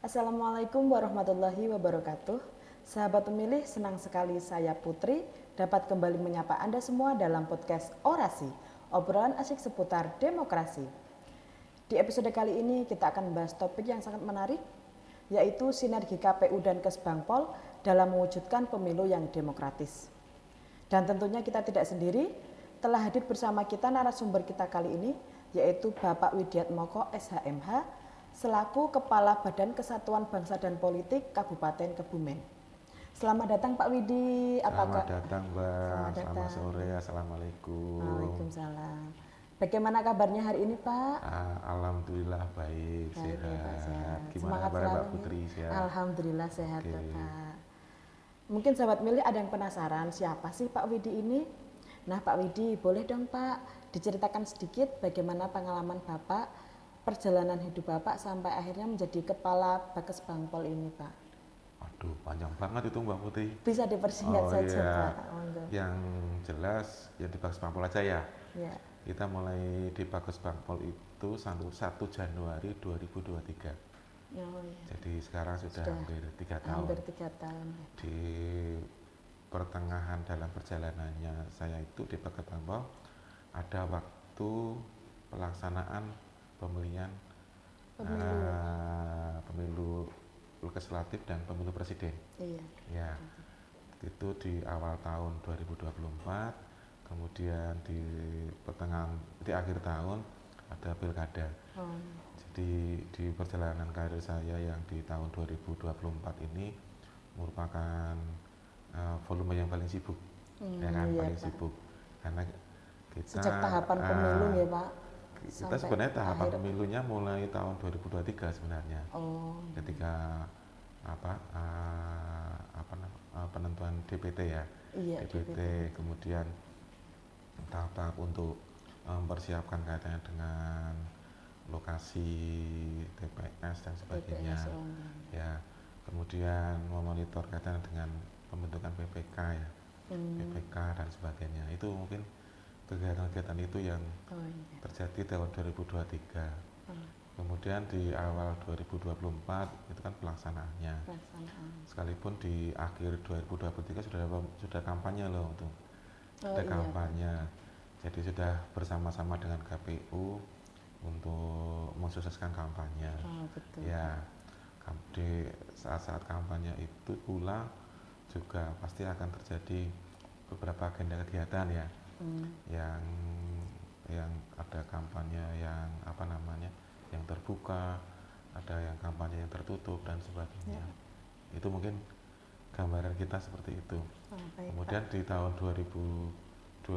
Assalamualaikum warahmatullahi wabarakatuh. Sahabat pemilih, senang sekali saya Putri dapat kembali menyapa Anda semua dalam podcast Orasi, obrolan asik seputar demokrasi. Di episode kali ini kita akan membahas topik yang sangat menarik, yaitu sinergi KPU dan Kesbangpol dalam mewujudkan pemilu yang demokratis. Dan tentunya kita tidak sendiri, telah hadir bersama kita narasumber kita kali ini, yaitu Bapak Widiatmoko SHMH, selaku Kepala Badan Kesatuan Bangsa dan Politik Kabupaten Kebumen. Selamat datang Pak Widi. Selamat datang Mbak, selamat sore, Assalamualaikum. Waalaikumsalam. Bagaimana kabarnya hari ini Pak? Alhamdulillah baik, sehat. Gimana kabar Mbak Putri? Sehat? Alhamdulillah sehat Bapak. Mungkin sahabat milih ada yang penasaran siapa sih Pak Widi ini? Nah Pak Widi, boleh dong Pak diceritakan sedikit bagaimana pengalaman Bapak, perjalanan hidup Bapak sampai akhirnya menjadi Kepala Kesbangpol ini Pak. Aduh, panjang banget itu Mbak Putri. Bisa dipersingkat saja iya. Pak. Yang jelas ya di Kesbangpol aja ya. Ya. Kita mulai di Kesbangpol itu 1 Januari 2023. Oh, iya. Jadi sekarang sudah hampir 3 tahun. Hampir 3 tahun. Di pertengahan dalam perjalanannya saya itu di Kesbangpol ada waktu pelaksanaan pemilihan pemilu legislatif dan pemilu presiden. Iya. Ya, itu di awal tahun 2024, kemudian di akhir tahun ada pilkada. Jadi di perjalanan karir saya yang di tahun 2024 ini merupakan volume yang paling sibuk, paling sibuk karena kita sejak tahapan pemilu ya Pak. Kita sebenarnya tahapan pemilunya mulai tahun 2023 sebenarnya. Ketika penentuan DPT ya. Iya, DPT, kemudian tahap-tahap untuk mempersiapkan kaitannya dengan lokasi TPS dan sebagainya. Ya, kemudian memonitor kaitannya dengan pembentukan PPK ya. PPK dan sebagainya. Itu mungkin kegiatan-kegiatan itu yang terjadi tahun 2023. Kemudian di awal 2024 itu kan pelaksanaannya. Sekalipun di akhir 2023 sudah kampanye loh untuk kampanye. Jadi sudah bersama-sama dengan KPU untuk mensukseskan kampanye. Betul. Ya, di saat-saat kampanye itu pula juga pasti akan terjadi beberapa agenda kegiatan ya. Yang ada kampanye yang yang terbuka, ada yang kampanye yang tertutup dan sebagainya. Itu mungkin gambaran kita seperti itu. Kemudian Pak, di tahun 2025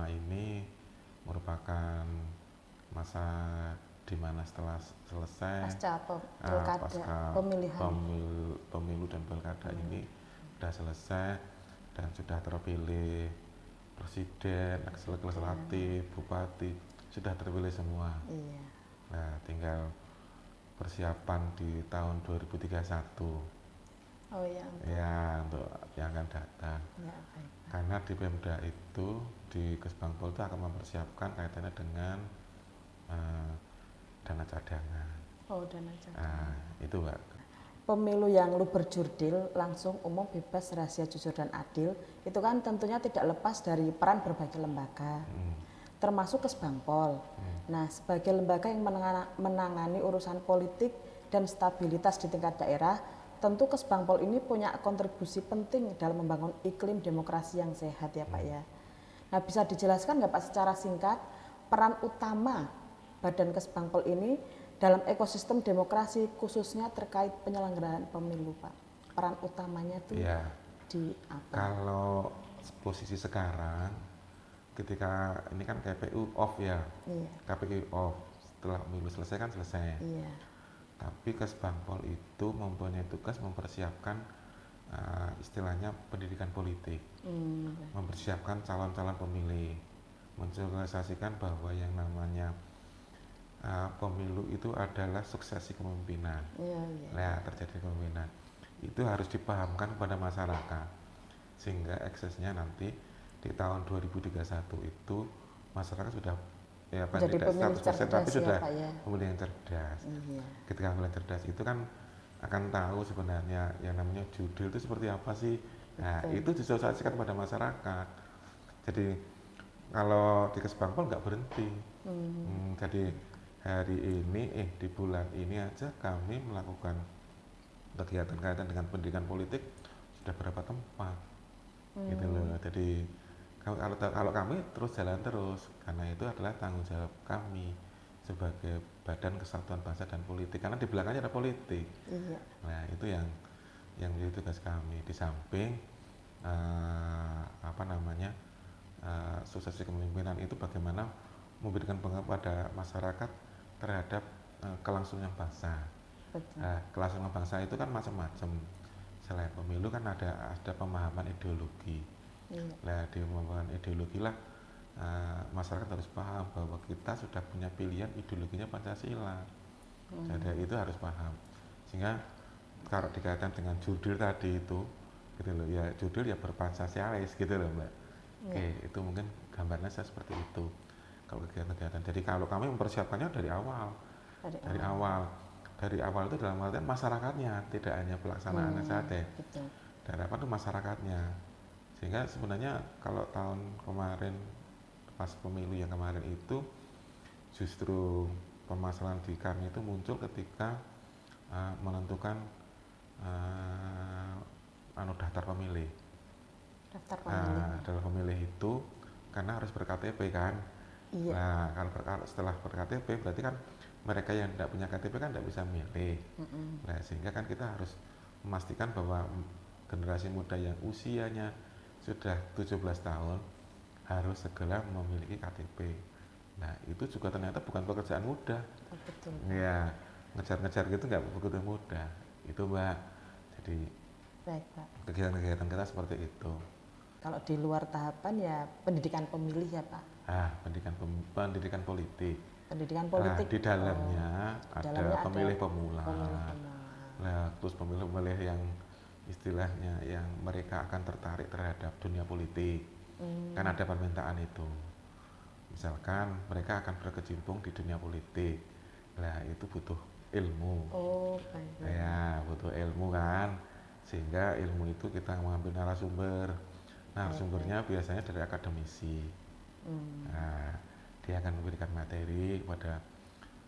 ini merupakan masa di mana setelah selesai pasca pemilu dan pilkada ini sudah selesai dan sudah terpilih presiden, legislatif, bupati, sudah terpilih semua. Iya. Nah, tinggal persiapan di tahun 2031. Oh iya. Ya, untuk yang akan datang. Ya, baik. Karena di Pemda itu, di Kesbangpol itu akan mempersiapkan kaitannya dengan dana cadangan. Oh, dana cadangan. Itu Mbak. Pemilu yang luber jurdil, langsung, umum, bebas, rahasia, jujur, dan adil, itu kan tentunya tidak lepas dari peran berbagai lembaga, termasuk Kesbangpol. Nah, sebagai lembaga yang menangani urusan politik dan stabilitas di tingkat daerah, tentu Kesbangpol ini punya kontribusi penting dalam membangun iklim demokrasi yang sehat ya Pak ya. Nah, bisa dijelaskan nggak Pak secara singkat peran utama Badan Kesbangpol ini dalam ekosistem demokrasi khususnya terkait penyelenggaraan pemilu Pak? Peran utamanya itu di apa? Kalau posisi sekarang, ketika ini kan KPU off ya, KPU off, setelah pemilu selesai kan selesai. Tapi Kesbangpol itu mempunyai tugas mempersiapkan istilahnya pendidikan politik, mempersiapkan calon-calon pemilih, mensosialisasikan bahwa yang namanya pemilu itu adalah suksesi kepemimpinan. Nah, terjadi kepemimpinan itu harus dipahamkan kepada masyarakat sehingga aksesnya nanti di tahun 2031 itu masyarakat sudah ya jadi tidak pemilih 100% tapi cerdas ya sudah Pak ya. pemilih yang cerdas. Iya. Ketika pemilih cerdas itu kan akan tahu sebenarnya yang namanya judul itu seperti apa sih. Nah, Betul. itu disosialisasikan pada masyarakat. Jadi kalau di Kesbangpol nggak berhenti. Jadi hari ini, di bulan ini aja kami melakukan kegiatan-kegiatan dengan pendidikan politik sudah berapa tempat, gitu loh. Jadi kalau kami terus jalan terus, karena itu adalah tanggung jawab kami sebagai Badan Kesatuan Bangsa dan Politik, karena di belakangnya ada politik. Iya. Nah itu yang menjadi tugas kami, di samping suksesi kepemimpinan itu bagaimana memberikan pengaruh pada masyarakat terhadap kelangsungan bangsa. Kelangsungan bangsa itu kan macam-macam. Selain pemilu kan ada pemahaman ideologi. Nah, di pemahaman ideologi lah masyarakat harus paham bahwa kita sudah punya pilihan ideologinya Pancasila. Jadi itu harus paham. Sehingga kalau dikaitkan dengan judul tadi itu, gitu loh, ya judul ya berpancasialis gitu loh Mbak. Oke, itu mungkin gambarnya saya seperti itu. Kalau kegiatan-kegiatan. Jadi kalau kami mempersiapkannya dari awal. Dari awal itu dalam artian masyarakatnya, tidak hanya pelaksanaannya saja. Dari apa itu masyarakatnya. Sehingga sebenarnya kalau tahun kemarin pas pemilu yang kemarin itu justru permasalahan di kami itu muncul ketika menentukan daftar pemilih. Daftar pemilih itu karena harus ber-KTP kan. Nah, kalau setelah ber-KTP berarti kan mereka yang tidak punya KTP kan tidak bisa milih. Nah, sehingga kan kita harus memastikan bahwa generasi muda yang usianya sudah 17 tahun harus segera memiliki KTP. Nah, itu juga ternyata bukan pekerjaan mudah. Betul. Ya, ngejar-ngejar gitu nggak begitu mudah. Itu Mbak. Jadi baik Pak. Kegiatan-kegiatan kita seperti itu. Kalau di luar tahapan ya pendidikan pemilih ya Pak. Pendidikan politik. Pendidikan politik. Di dalamnya ada pemilih pemula. Nah, terus pemilih-pemilih yang istilahnya yang mereka akan tertarik terhadap dunia politik. Kan ada permintaan itu. Misalkan mereka akan berkecimpung di dunia politik. Nah, itu butuh ilmu. Baik. Ya, butuh ilmu kan. Sehingga ilmu itu kita mengambil narasumber. Narasumbernya biasanya dari akademisi. Nah, dia akan memberikan materi kepada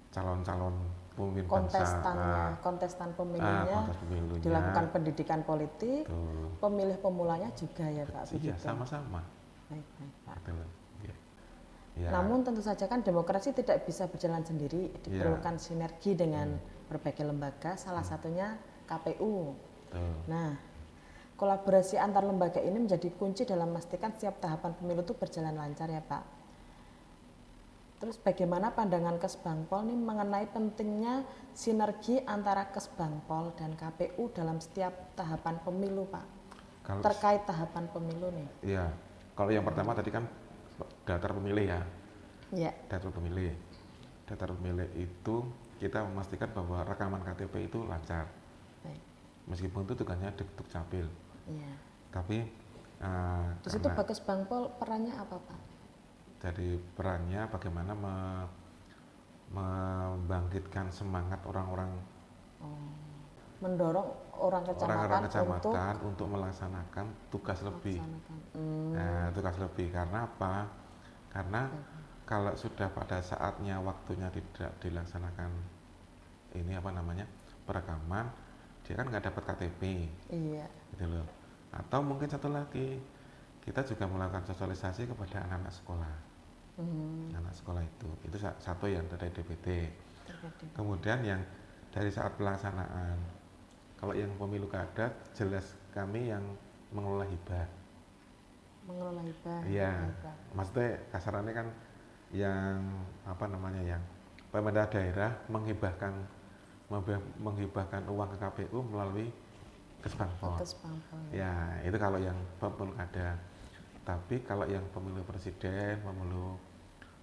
calon-calon pemimpin bangsa. Kontestan pemilunya dilakukan pendidikan politik. Pemilih pemulanya juga ya Pak. Iya, sama-sama. Baik Pak. Ya. Namun tentu saja kan demokrasi tidak bisa berjalan sendiri, diperlukan sinergi dengan berbagai lembaga, salah satunya KPU. Nah, kolaborasi antar lembaga ini menjadi kunci dalam memastikan setiap tahapan pemilu itu berjalan lancar ya Pak. Terus bagaimana pandangan Kesbangpol ini mengenai pentingnya sinergi antara Kesbangpol dan KPU dalam setiap tahapan pemilu Pak? Terkait tahapan pemilu nih. Iya, kalau yang pertama tadi kan daftar pemilih ya. Iya. Daftar pemilih itu kita memastikan bahwa rekaman KTP itu lancar. Baik. Meskipun itu tugasnya Dukcapil. Iya. Tapi terus itu Kesbangpol perannya apa Pak? Jadi perannya bagaimana membangkitkan semangat orang-orang, mendorong orang kecamatan untuk melaksanakan tugas lebih. Nah, tugas lebih karena apa? Karena kalau sudah pada saatnya waktunya tidak dilaksanakan perekaman, dia kan nggak dapat KTP. Iya. Gitu loh. Atau mungkin satu lagi, kita juga melakukan sosialisasi kepada anak-anak sekolah. Anak sekolah itu satu yang dari DPT. Kemudian yang dari saat pelaksanaan, kalau yang pemilu kada jelas kami yang mengelola hibah. Iya, maksudnya kasarannya kan yang yang pemerintah daerah menghibahkan uang ke KPU melalui Kesbangpol. Ya, itu kalau yang pemilu kada. Tapi kalau yang pemilu presiden, pemilu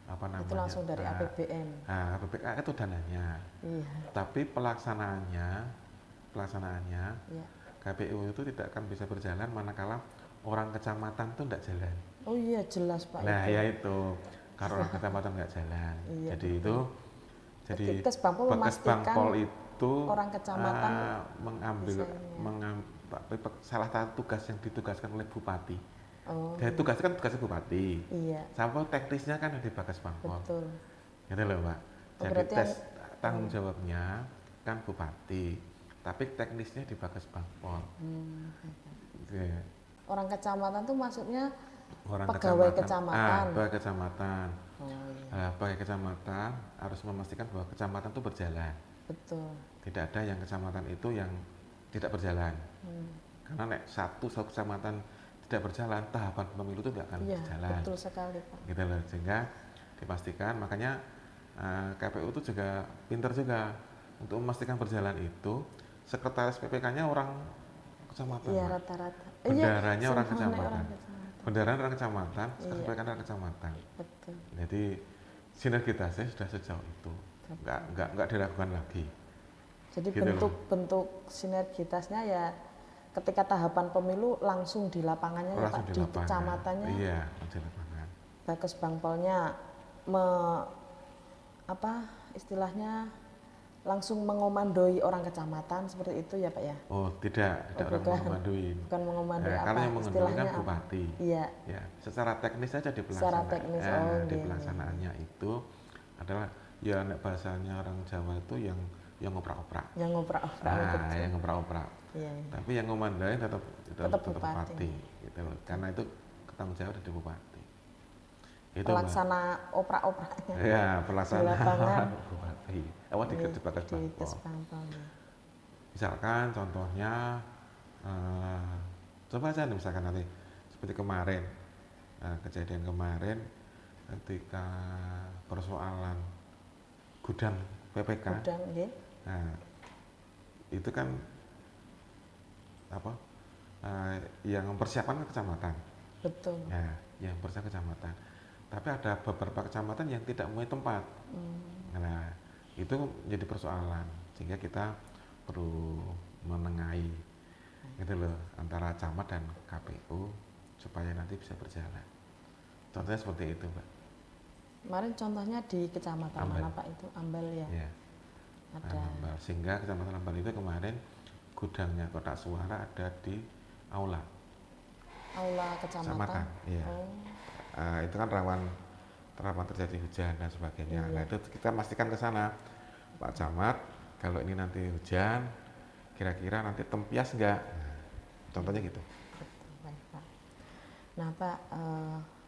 itu langsung dari APBN. APBN itu dananya. Iya. Tapi pelaksanaannya KPU itu tidak akan bisa berjalan manakala orang kecamatan itu tidak jalan. Oh iya, jelas Pak. Nah, ya itu. Kalau orang kecamatan nggak jalan. Iya, Jadi betul. itu jadi Kesbangpol memastikan itu orang kecamatan salah satu tugas yang ditugaskan oleh bupati. Oh, Jadi tugas kan tugasnya bupati. Iya. Sampai teknisnya kan di Bakesbangpol. Betul. Gitu loh, Mbak. Oh, Jadi tanggung jawabnya kan bupati, tapi teknisnya di Bakesbangpol. Gitu. Orang kecamatan tuh maksudnya Orang pegawai kecamatan. Pegawai kecamatan. Oh, iya. Pegawai kecamatan harus memastikan bahwa kecamatan itu berjalan. Betul. Tidak ada yang kecamatan itu yang tidak berjalan. Karena satu kecamatan tidak berjalan, tahapan pemilu itu tidak akan berjalan. Betul sekali, Pak. Gitu loh, sehingga dipastikan, makanya KPU itu juga pintar juga untuk memastikan berjalan itu. Sekretaris PPK-nya orang kecamatan. Iya, rata-rata. Bendaranya orang kecamatan. Bendaranya orang kecamatan, sekretaris PPK orang kecamatan. Betul. Jadi sinergitasnya sudah sejauh itu. Enggak diragukan lagi. Jadi gitu bentuk sinergitasnya ya ketika tahapan pemilu langsung di lapangannya ya Pak, di kecamatannya. Iya, di lapangan. Bakesbangpolnya istilahnya langsung mengomandoi orang kecamatan seperti itu ya Pak ya? Oh tidak orang mengomandoin. Bukan mengomandoi Karena yang mengomandoin kan bupati. Iya. Ya, secara teknis saja di Secara teknis, di pelaksanaannya itu adalah ya bahasanya orang Jawa itu yang ngoprak-oprak. Yang ngoprak-oprak. Nah, yang ngoprak-oprak. Iya. Tapi yang ngomandain tetap bupati. Gitu loh. Karena itu tanggung jawab dari bupati. Itu pelaksana oprak-opraknya. Ya, pelaksana bupati. Di Bakesbangpol. Misalkan contohnya coba aja misalkan nanti seperti kemarin kejadian kemarin ketika persoalan gudang PPK. Gudang, ya. Nah, itu kan yang mempersiapkan kecamatan. Betul. Ya, yang mempersiapkan kecamatan. Tapi ada beberapa kecamatan yang tidak mempunyai tempat. Nah, itu menjadi persoalan sehingga kita perlu menengahi gitu loh antara camat dan KPU supaya nanti bisa berjalan. Contohnya seperti itu, Mbak. Kemarin contohnya di kecamatan mana Pak itu? Ambal ya. Ya. Ada. Ambal. Sehingga kecamatan Ambal itu kemarin gudangnya kotak suara ada di aula. Aula kecamatan. Iya. Itu kan rawan terjadi hujan dan sebagainya. Nah itu kita pastikan ke sana, Pak Camat. Kalau ini nanti hujan, kira-kira nanti tempias enggak? Contohnya gitu. Baik, Pak. Nah Pak,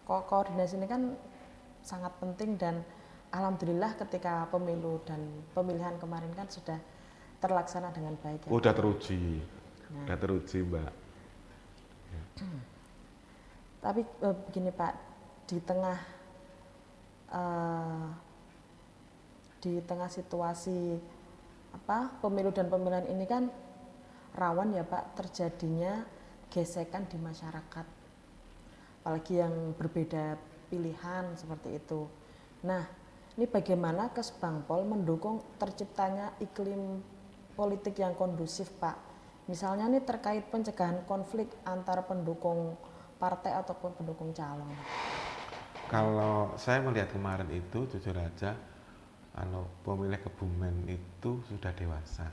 koordinasi ini kan sangat penting dan alhamdulillah ketika pemilu dan pemilihan kemarin kan sudah terlaksana dengan baik. Udah teruji, udah teruji Mbak. Tapi begini Pak, di tengah situasi pemilu dan pemilihan ini kan rawan ya Pak terjadinya gesekan di masyarakat, apalagi yang berbeda pilihan seperti itu. Nah, ini bagaimana Kesbangpol mendukung terciptanya iklim politik yang kondusif Pak? Misalnya nih terkait pencegahan konflik antara pendukung partai ataupun pendukung calon. Kalau saya melihat kemarin itu jujur aja, pemilih Kebumen itu sudah dewasa.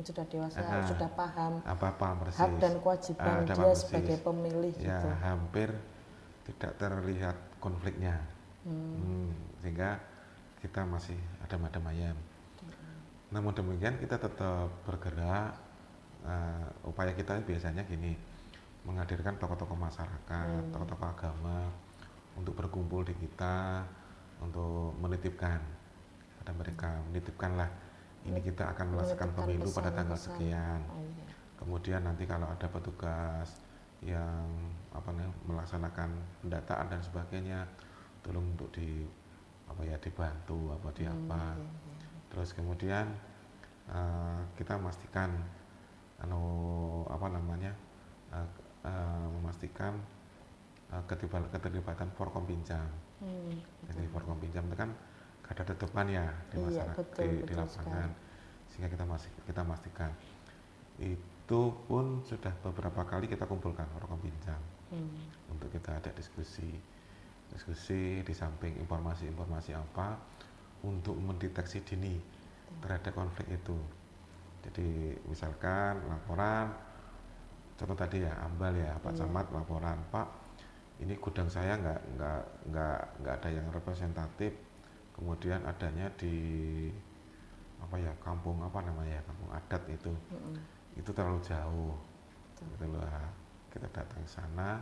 Sudah dewasa, sudah paham persis. hak dan kewajiban dia sebagai pemilih ya, gitu. Hampir tidak terlihat konfliknya, sehingga kita masih adem-adem ayam. Namun demikian kita tetap bergerak. Upaya kita biasanya gini, menghadirkan tokoh-tokoh masyarakat, tokoh-tokoh agama untuk berkumpul di kita, untuk menitipkan pada mereka, menitipkanlah ini kita akan melaksanakan pemilu pada tanggal sekian. Kemudian nanti kalau ada petugas yang melaksanakan pendataan dan sebagainya, tolong untuk dibantu Terus kemudian kita memastikan memastikan keterlibatan Forkompinjam. Jadi Forkompinjam itu kan ada depan ya di masyarakat, di lapangan, sehingga kita pastikan itu pun sudah beberapa kali kita kumpulkan Forkompinjam untuk kita ada diskusi. diskusi di samping informasi-informasi apa untuk mendeteksi dini terhadap konflik itu. Jadi misalkan laporan, contoh tadi ya ambal ya Pak Camat laporan, Pak ini gudang saya nggak ada yang representatif, kemudian adanya di apa ya kampung apa namanya kampung adat itu terlalu jauh. Gitu loh. Kita datang ke sana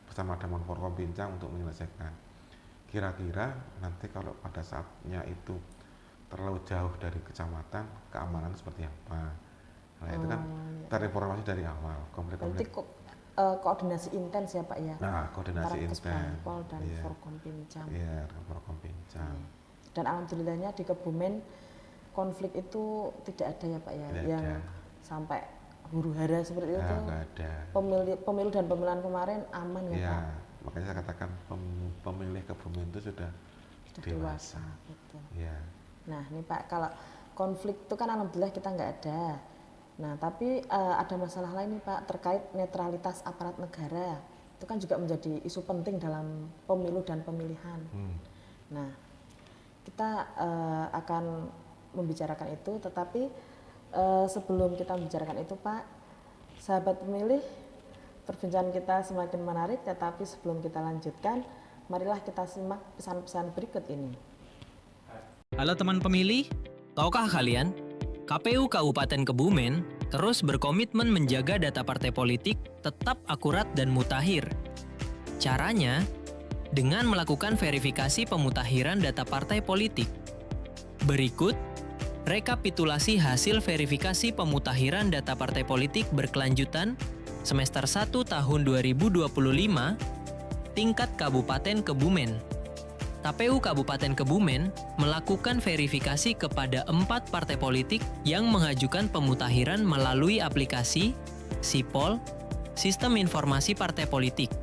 bersama dengan Forkompinjam untuk menyelesaikan. Kira-kira nanti kalau pada saatnya itu terlalu jauh dari kecamatan, keamanan seperti apa? Nah itu kan terinformasi dari awal konflik-konflik. Koordinasi intens ya Pak ya. Nah koordinasi intens. Kesbangpol dan Forkompinjam. Iya, Forkompinjam. Dan alhamdulillahnya di Kebumen konflik itu tidak ada ya Pak ya, tidak yang ada. Sampai huru hara seperti itu. Nggak ada. Pemilu dan pemilihan kemarin aman ya Pak. Makanya saya katakan pemilih Kebumen itu sudah dewasa. Betul. Ya. Nah ini Pak, kalau konflik itu kan alhamdulillah kita nggak ada. Nah tapi ada masalah lain nih Pak terkait netralitas aparat negara. Itu kan juga menjadi isu penting dalam pemilu dan pemilihan. Nah kita akan membicarakan itu, tetapi sebelum kita membicarakan itu Pak, sahabat pemilih, perbincangan kita semakin menarik, tetapi sebelum kita lanjutkan, marilah kita simak pesan-pesan berikut ini. Halo teman pemilih, tahukah kalian, KPU Kabupaten Kebumen terus berkomitmen menjaga data partai politik tetap akurat dan mutakhir. Caranya, dengan melakukan verifikasi pemutakhiran data partai politik. Berikut, rekapitulasi hasil verifikasi pemutakhiran data partai politik berkelanjutan semester 1 tahun 2025, tingkat Kabupaten Kebumen. KPU Kabupaten Kebumen melakukan verifikasi kepada 4 partai politik yang mengajukan pemutakhiran melalui aplikasi SIPOL, Sistem Informasi Partai Politik.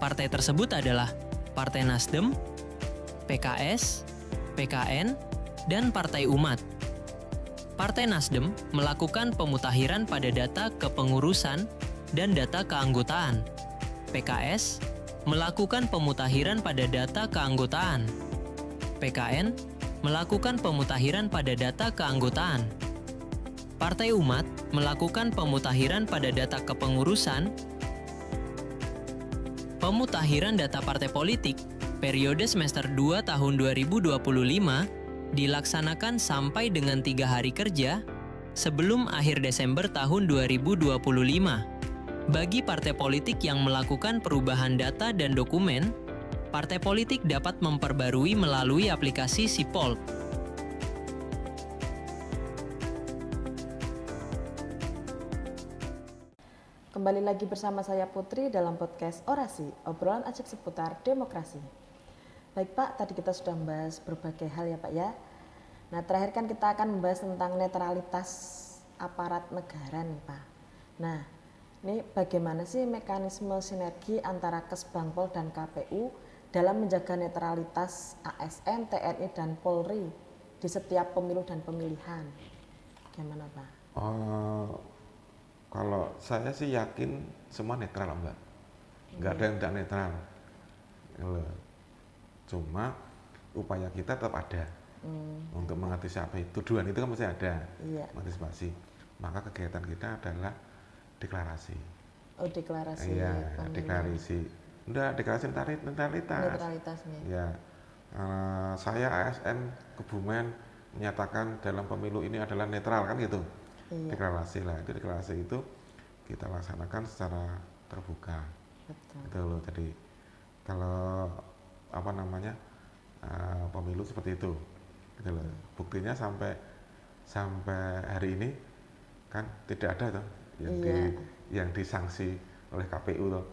Partai tersebut adalah Partai Nasdem, PKS, PKN, dan Partai Umat. Partai Nasdem melakukan pemutakhiran pada data kepengurusan dan data keanggotaan. PKS melakukan pemutakhiran pada data keanggotaan. PKN melakukan pemutakhiran pada data keanggotaan. Partai Umat melakukan pemutakhiran pada data kepengurusan. Pemutakhiran data partai politik periode semester 2 tahun 2025 dilaksanakan sampai dengan 3 hari kerja sebelum akhir Desember tahun 2025. Bagi partai politik yang melakukan perubahan data dan dokumen, partai politik dapat memperbarui melalui aplikasi SIPOL. Kembali lagi bersama saya Putri dalam podcast Orasi, obrolan asik seputar demokrasi. Baik Pak, tadi kita sudah membahas berbagai hal ya Pak ya. Nah terakhir kan kita akan membahas tentang netralitas aparat negara nih Pak. Nah ini bagaimana sih mekanisme sinergi antara Kesbangpol dan KPU dalam menjaga netralitas ASN, TNI, dan Polri di setiap pemilu dan pemilihan? Gimana Pak? Kalau saya sih yakin semua netral Mbak. Nggak ada yang tidak netral. Cuma upaya kita tetap ada untuk mengantisipasi tuduhan itu kan masih ada, mengantisipasi. Maka kegiatan kita adalah deklarasi. Oh deklarasi. Iya, deklarasi. Udah deklarasi netralitas. Netralitasnya. Ya, saya ASN Kebumen menyatakan dalam pemilu ini adalah netral kan gitu. Iya. Deklarasi lah, itu deklarasi itu kita laksanakan secara terbuka. Betul. Gitu loh. Jadi kalau apa namanya pemilu seperti itu, gitu loh. Buktinya sampai hari ini kan tidak ada tuh yang disanksi oleh KPU tuh.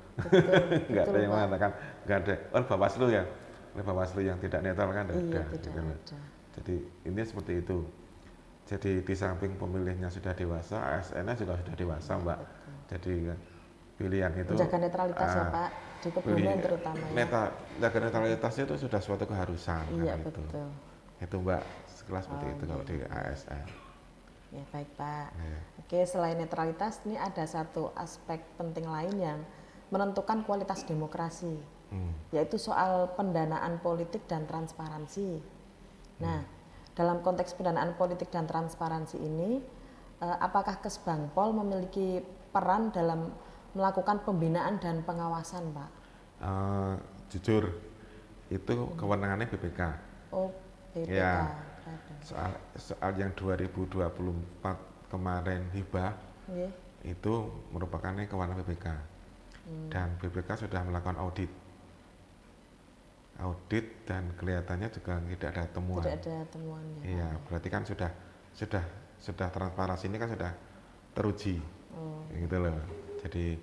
Nggak ada yang mengatakan nggak ada. Bawaslu ya, Bawaslu yang tidak netral kan tidak ada. Gitu loh. Jadi ini seperti itu. Jadi di samping pemilihnya sudah dewasa, ASN-nya juga sudah dewasa Mbak. Jadi pilihan itu menjaga netralitas ya Pak, di Kebumen terutama ya. Menjaga netralitasnya itu sudah suatu keharusan. Iya betul. Itu Mbak, sekelas seperti itu kalau di ASN. Ya baik Pak. Oke, selain netralitas ini ada satu aspek penting lain yang menentukan kualitas demokrasi. yaitu soal pendanaan politik dan transparansi. Nah, dalam konteks pendanaan politik dan transparansi ini, apakah Kesbangpol memiliki peran dalam melakukan pembinaan dan pengawasan, Pak? Jujur, itu kewenangannya BPK. Oh, BPK. Ya, soal yang 2024 kemarin hibah, itu merupakan kewenangan BPK. Dan BPK sudah melakukan audit dan kelihatannya juga tidak ada temuan. Tidak ada temuannya. Iya, berarti kan sudah transparansi ini kan sudah teruji, gitu loh. Jadi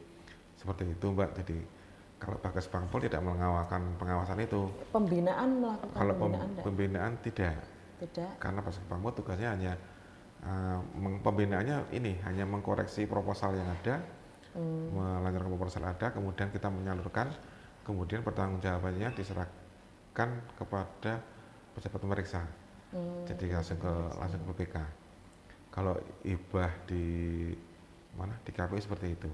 seperti itu, Mbak. Jadi kalau Kesbangpol tidak melakukan pengawasan itu. Pembinaan melakukan kalau pembinaan? Pembinaan tidak. Tidak. Karena Kesbangpol tugasnya hanya pembinaannya ini hanya mengkoreksi proposal yang ada, melanjutkan proposal ada, kemudian kita menyalurkan, kemudian pertanggungjawabannya diserahkan kepada pejabat pemeriksa. Jadi langsung ke BPK. Kalau hibah di KPU seperti itu.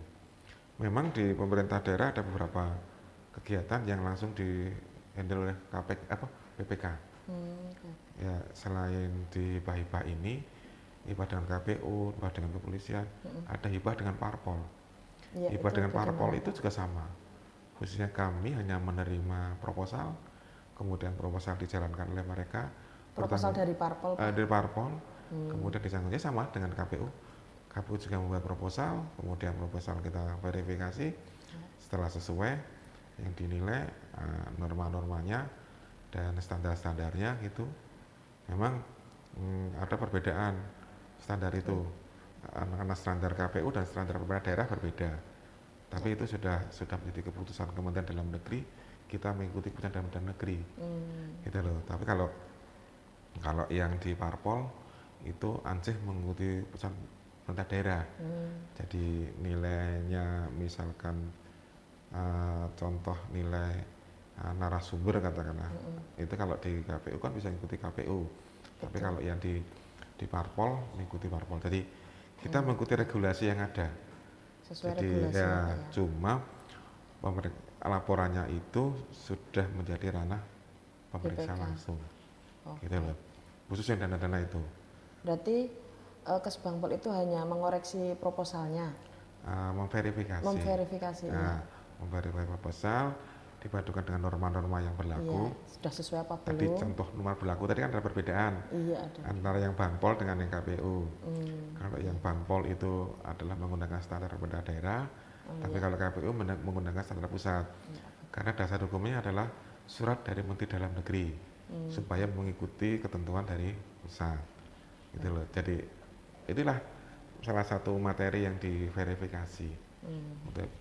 Memang di pemerintah daerah ada beberapa kegiatan yang langsung di-handle oleh BPK. Ya, selain di hibah ini, hibah dengan KPU, hibah dengan kepolisian, ada hibah dengan parpol. Ya, hibah dengan parpol itu juga sama. Khususnya kami hanya menerima proposal, kemudian proposal dijalankan oleh mereka. Proposal dari parpol? Dari parpol, kemudian disangkutnya sama dengan KPU. KPU juga membuat proposal, kemudian proposal kita verifikasi, setelah sesuai yang dinilai norma-normanya dan standar-standarnya gitu. Memang ada perbedaan standar itu, karena standar KPU dan standar pemerintah daerah berbeda. Tapi itu sudah menjadi keputusan Kementerian Dalam Negeri, kita mengikuti keputusan Dalam Negeri, gitu loh. Tapi kalau yang di parpol itu ANSIH mengikuti keputusan pemerintah daerah. Jadi nilainya misalkan contoh nilai narasumber katakanlah, itu kalau di KPU kan bisa mengikuti KPU. Tapi kalau yang di parpol mengikuti parpol. Jadi kita mengikuti regulasi yang ada. Sesuai jadi regulasi ya, cuma laporannya itu sudah menjadi ranah pemeriksa BPK. langsung. Gitu loh. Khusus yang dana-dana itu. Berarti Kesbangpol itu hanya mengoreksi proposalnya? Memverifikasi. Memverifikasi. Memverifikasi proposal dipadukan dengan norma-norma yang berlaku. Iya, sudah sesuai apa belum? Tadi contoh norma berlaku tadi kan ada perbedaan. Iya, ada. Antara yang Bangpol dengan yang KPU. Kalau yang Bangpol itu adalah menggunakan standar pemerintah daerah, tapi kalau KPU menggunakan standar pusat. Karena dasar hukumnya adalah surat dari Menteri Dalam Negeri supaya mengikuti ketentuan dari pusat. Gitu loh. Jadi itulah salah satu materi yang diverifikasi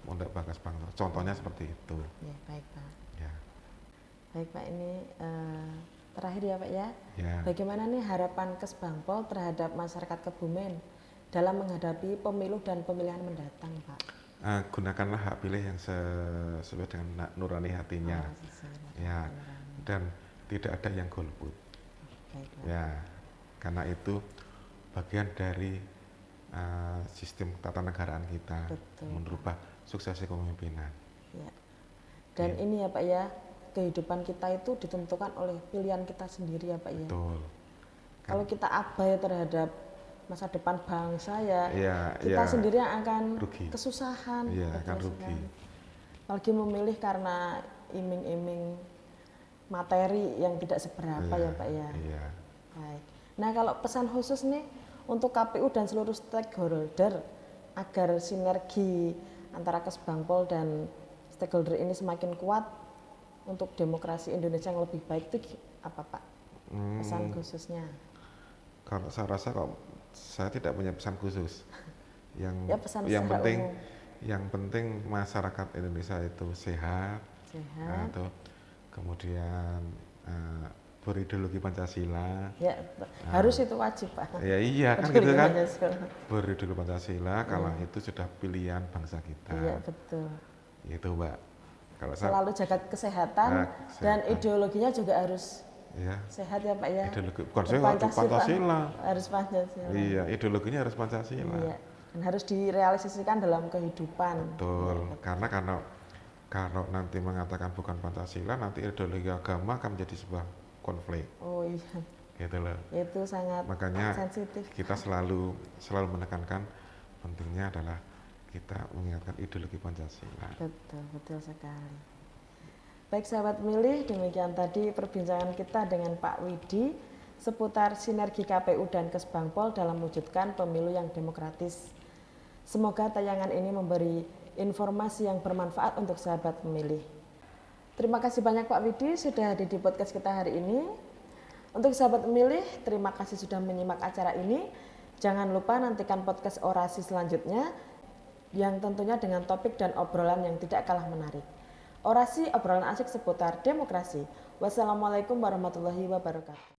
untuk Kesbangpol. Contohnya seperti itu. Ya, baik Pak. Ya. Baik Pak, ini terakhir ya Pak ya. Ya. Bagaimana nih harapan Kesbangpol terhadap masyarakat Kebumen dalam menghadapi pemilu dan pemilihan mendatang, Pak? Gunakanlah hak pilih yang sesuai dengan nurani hatinya. Ya. Dan tidak ada yang golput. Ya. Karena itu bagian dari sistem ketatanegaraan kita. Betul, merubah suksesi kepemimpinan. Ya. Dan ini ya Pak ya, kehidupan kita itu ditentukan oleh pilihan kita sendiri ya Pak ya. Betul. Kalau kita abai terhadap masa depan bangsa ya, kita ya, sendiri yang akan rugi. Kesusahan. Iya, akan rugi. Apalagi memilih karena iming-iming materi yang tidak seberapa ya Pak ya. Iya. Baik. Nah kalau pesan khusus nih untuk KPU dan seluruh stakeholder agar sinergi antara Kesbangpol dan stakeholder ini semakin kuat untuk demokrasi Indonesia yang lebih baik itu apa Pak? Pesan khususnya? Kalau saya rasa kok saya tidak punya pesan khusus. Yang penting masyarakat Indonesia itu sehat. Atau kemudian berideologi Pancasila. Ya, harus itu wajib Pak. Ya iya kan gitu kan. Berideologi Pancasila kalau itu sudah pilihan bangsa kita. Iya betul. Itu Mbak. Kalau selalu jaga kesehatan dan ideologinya juga harus sehat ya Pak ya. Ideologi bukan Pancasila. Harus Pancasila. Iya, ideologinya harus Pancasila. Iya. Dan harus direalisasikan dalam kehidupan. Betul. Ya, karena Kalau nanti mengatakan bukan Pancasila, nanti ideologi agama akan menjadi sebuah konflik. Oh iya. Gitu loh. Itu sangat Makanya sensitif. kita selalu menekankan pentingnya adalah kita mengingatkan ideologi Pancasila. Betul, betul sekali. Baik sahabat pemilih, demikian tadi perbincangan kita dengan Pak Widi seputar sinergi KPU dan Kesbangpol dalam mewujudkan pemilu yang demokratis. Semoga tayangan ini memberi informasi yang bermanfaat untuk sahabat pemilih. Terima kasih banyak Pak Widi sudah hadir di podcast kita hari ini. Untuk sahabat pemilih, terima kasih sudah menyimak acara ini. Jangan lupa nantikan podcast orasi selanjutnya yang tentunya dengan topik dan obrolan yang tidak kalah menarik. Orasi obrolan asik seputar demokrasi. Wassalamualaikum warahmatullahi wabarakatuh.